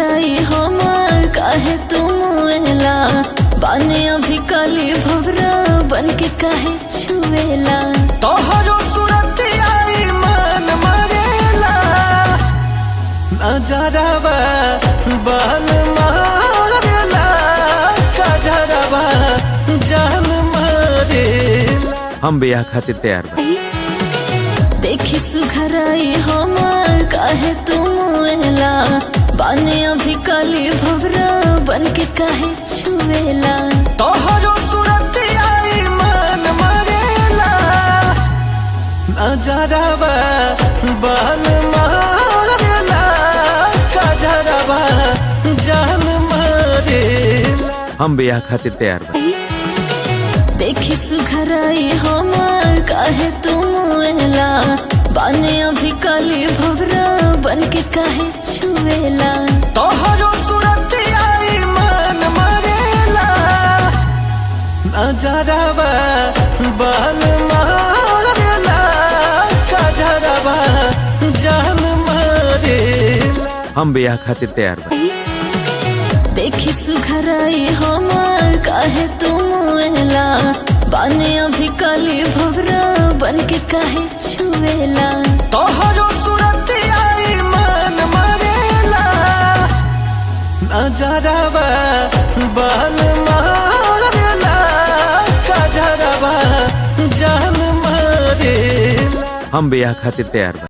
सुघराई हमार काहे तुम एला बाने अभी काली भवरा बन के काहे छुएला तोहरो सूरत आई मन मरेला नजरबा बन मारेला कजरबा जान मरेला। हम बियाह खातिर तैयार बा। देखी सुघराई हमार काहे तुम एला बाने अभी काली भवरा बन के काहे छुएला तोहरो सूरत आई मन मरेला नजरबा बन मारेला कजरबा जान मरेला। हम बियाह खातिर तैयार बा। देखी सुघराई हमार काहे तुम एला बाने अभी काली भवरा बन के काहे छुएला तोहरो सूरत आई मन मरेला नजरबा बन मारेला कजरबा जान मरेला। हम बियाह खातिर तैयार बा। देखी सुघराई हमार काहे तुम एला बाने अभी काली भवरा बन के काहे छुएला तोहरो सूरत आई मन मरेला नजरबा बन मारेला कजरबा जान मरेला। हम बियाह खातिर तैयार बा।